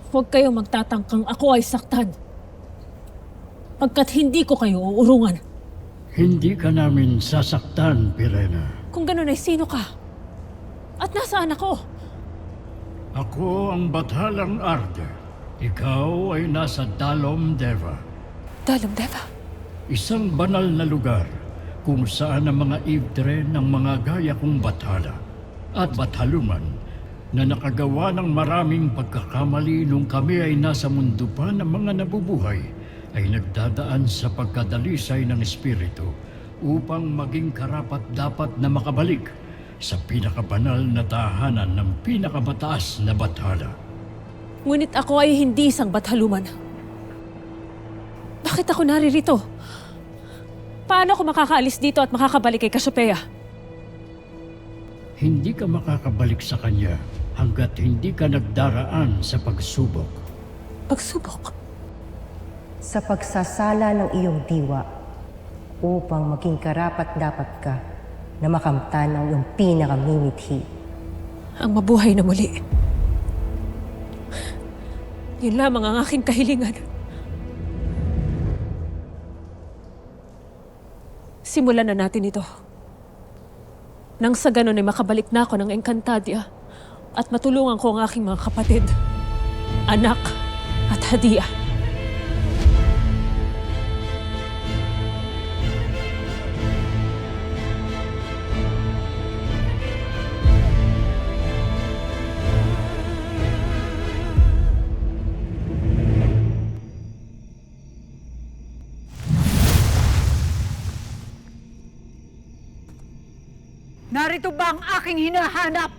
Huwag kayong magtatangkang ako ay saktan. Pagkat hindi ko kayo uurungan. Hindi ka namin sasaktan, Pirena. Kung ganun ay sino ka? At nasaan ako? Ako ang Bathalang Arde. Ikaw ay nasa Dalom Deva. Dalom Deva. Isang banal na lugar kung saan ang mga Ivdre ng mga gaya kong Bathala at Bathaluman na nakagawa ng maraming pagkakamali nung kami ay nasa mundo pa ng mga nabubuhay ay nagdadaan sa pagkadalisay ng Espiritu upang maging karapat-dapat na makabalik sa pinakabanal na tahanan ng pinakamataas na Bathala. Ngunit ako ay hindi isang Bathaluman. Bakit ako naririto? Paano ako makakaalis dito at makakabalik kay Cassiopeia? Hindi ka makakabalik sa kanya hanggat hindi ka nagdaraan sa pagsubok. Pagsubok? Sa pagsasala ng iyong diwa upang maging karapat-dapat ka na makamtan ng iyong pinakamimithi. Ang mabuhay na muli. Yun lamang ang aking kahilingan. Simulan na natin ito. Nang sa ganon ay makabalik na ako ng Encantadia at matulungan ko ang aking mga kapatid, anak at hadiah. Narito ba ang aking hinahanap?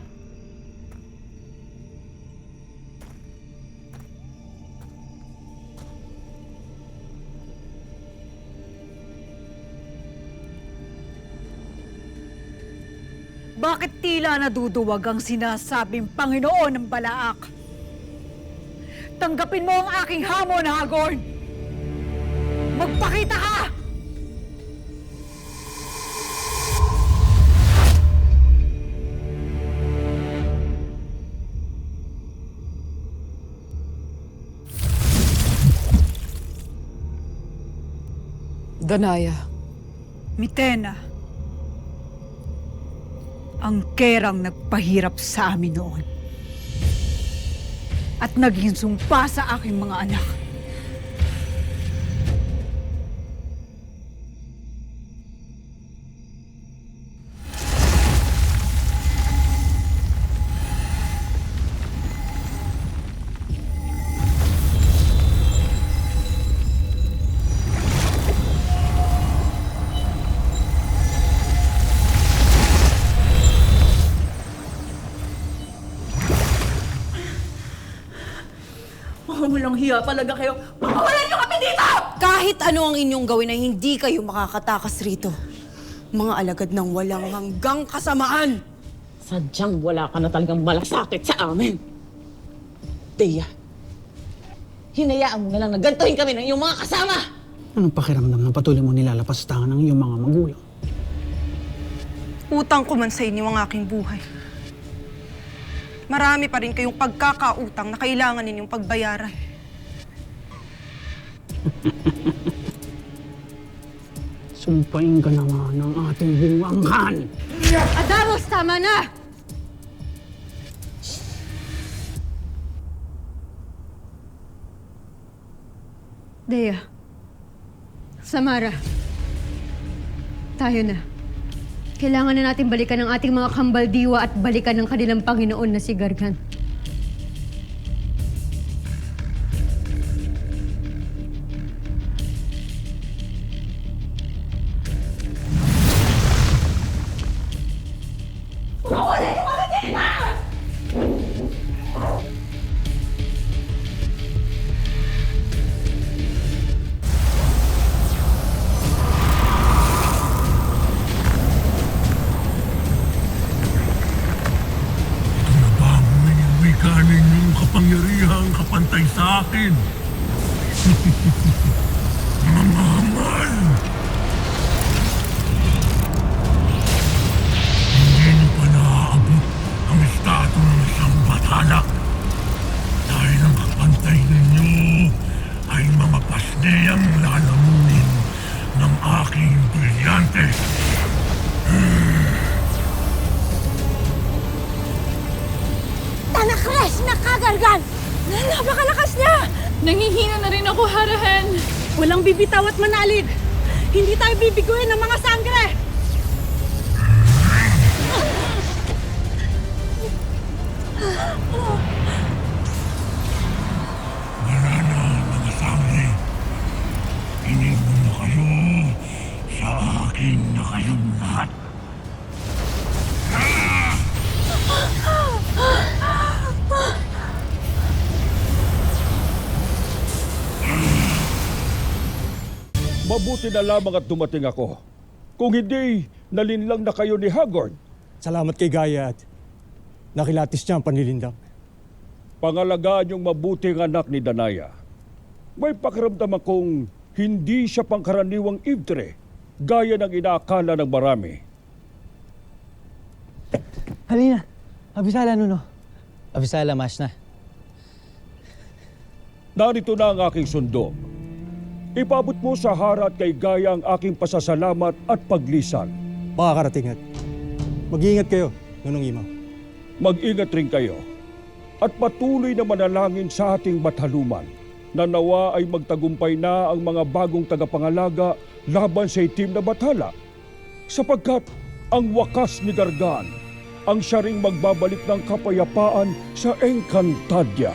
Bakit tila naduduwag ang sinasabing Panginoon ng Balaak? Tanggapin mo ang aking hamon, Hagorn! Magpakita ka! Danaya. Mitena, ang kerang nagpahirap sa amin noon at naging sumpa sa aking mga anak. Walang hiya talaga kayo. Pakawalan niyo kami dito! Kahit ano ang inyong gawin ay hindi kayo makakatakas rito. Mga alagad ng walang hanggang kasamaan. Sadyang wala ka na talagang malasakit sa amin. Teya, hinayaan mo na lang na gantuhin kami ng iyong mga kasama! Anong pakiramdam ng patuloy mo nilalapastahan ng iyong mga magulang? Utang ko man sa inyo ang aking buhay. Marami pa rin kayong pagkakautang na kailangan ninyong pagbayaran. Sumpain ka na nga ng ating buwangkan! Adamos, tama na! Dea, Samara, tayo na. Kailangan na natin balikan ang ating mga kambal diwa at balikan ng kanilang Panginoon na si Gargan. Kanin yung kapangyarihang kapantay sa akin. Mamamal! Hindi niyo pa naaabot ang estado ng isang batala dahil ang kapantay di ang lalamunin ng aking brilyante. Tanakres na kagargan! Napakalakas niya! Nangihina na rin ako, Harahan. Walang bibitaw at manalig! Hindi tayo bibiguin ng mga sangre! Wala na mga sangre. Iniwan na kayo. Sa akin na kayong lahat. Mabuti na lamang at dumating ako. Kung hindi, nalinlang na kayo ni Hagord. Salamat kay Gaia at nakilatis niya ang panlilindang. Pangalagaan yung mabuting anak ni Danaya. May pakiramdam akong hindi siya pangkaraniwang Ivtre, gaya ng inaakala ng marami. Halina, abisala nuno. Abisala, mas na. Narito na ang aking sundo. Ipabot mo sa Hara at kay Gaia ang aking pasasalamat at paglisan. Makakarating at mag-iingat kayo, Nunong Imaw. Mag-ingat rin kayo at patuloy na manalangin sa ating Bathaluman na nawa ay magtagumpay na ang mga bagong tagapangalaga laban sa itim na Bathala. Sapagkat ang wakas ni Gargan ang siya ring magbabalik ng kapayapaan sa Encantadia.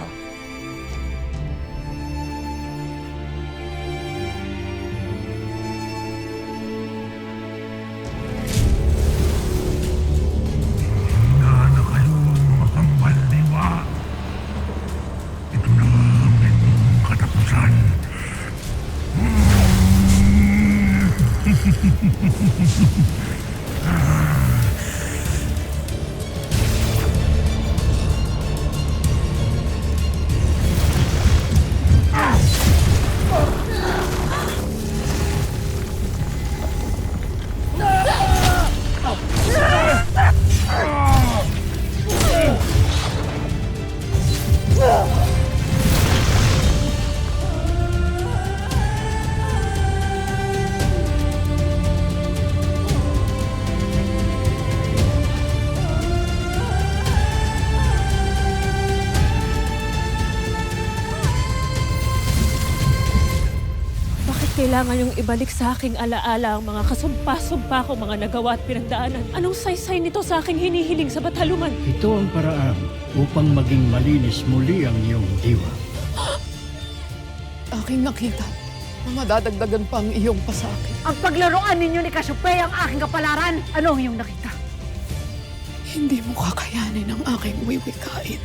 Handa na kayo mga kambal diwa. Ito na ang inyong katapusan. Bakit kailangan yung ibalik sa aking alaala ang mga kasumpa-sumpa ko, mga nagawa at pinagdaanan? Anong saysay nito sa aking hinihiling sa Bathaluman? Ito ang paraan upang maging malinis muli ang iyong diwa. Aking nakita na madadagdagan pa ang iyong pasakit. Ang paglaruan ninyo ni Cassiopeia ang aking kapalaran. Ano ang iyong nakita? Hindi mo kakayanin ang aking wiwikain.